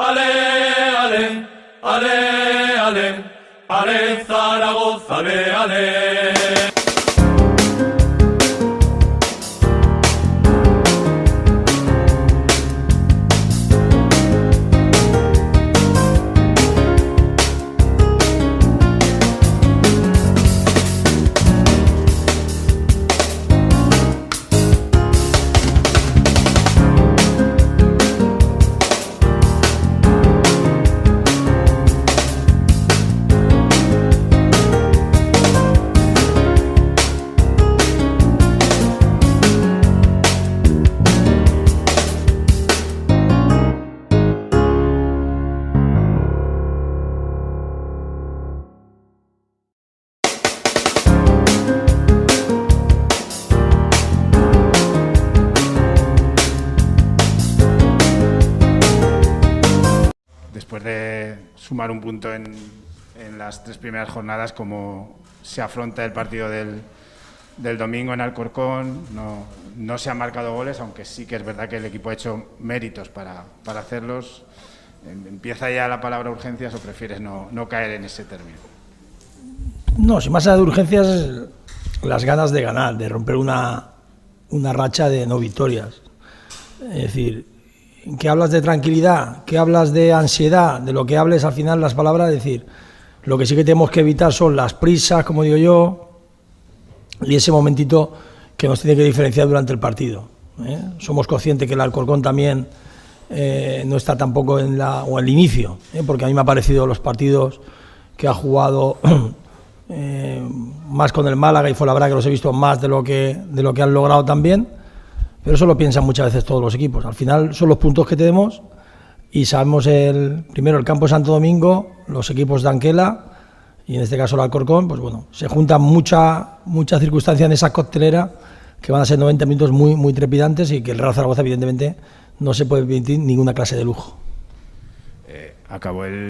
ale, ale, ale, ale, ale, Zaragoza, ale, ale. Después de sumar un punto en las 3 primeras jornadas, como se afronta el partido del domingo en Alcorcón. No se han marcado goles, aunque sí que es verdad que el equipo ha hecho méritos para hacerlos. ¿Empieza ya la palabra urgencias o prefieres no caer en ese término? No, si más allá de urgencias, las ganas de ganar, de romper una racha de no victorias. Es decir, que hablas de tranquilidad, que hablas de ansiedad, de lo que hables al final las palabras, es decir, lo que sí que tenemos que evitar son las prisas, como digo yo, y ese momentito que nos tiene que diferenciar durante el partido. Somos conscientes que el Alcorcón también no está tampoco en el inicio, porque a mí me ha parecido los partidos que ha jugado más con el Málaga y Fuenlabrada, que los he visto más de lo que han logrado también. Pero eso lo piensan muchas veces todos los equipos. Al final son los puntos que tenemos y sabemos primero el campo de Santo Domingo, los equipos de Anquela y en este caso el Alcorcón, pues bueno, se juntan muchas circunstancias en esa coctelera que van a ser 90 minutos muy, muy trepidantes y que el Real Zaragoza evidentemente no se puede permitir ninguna clase de lujo. Acabó el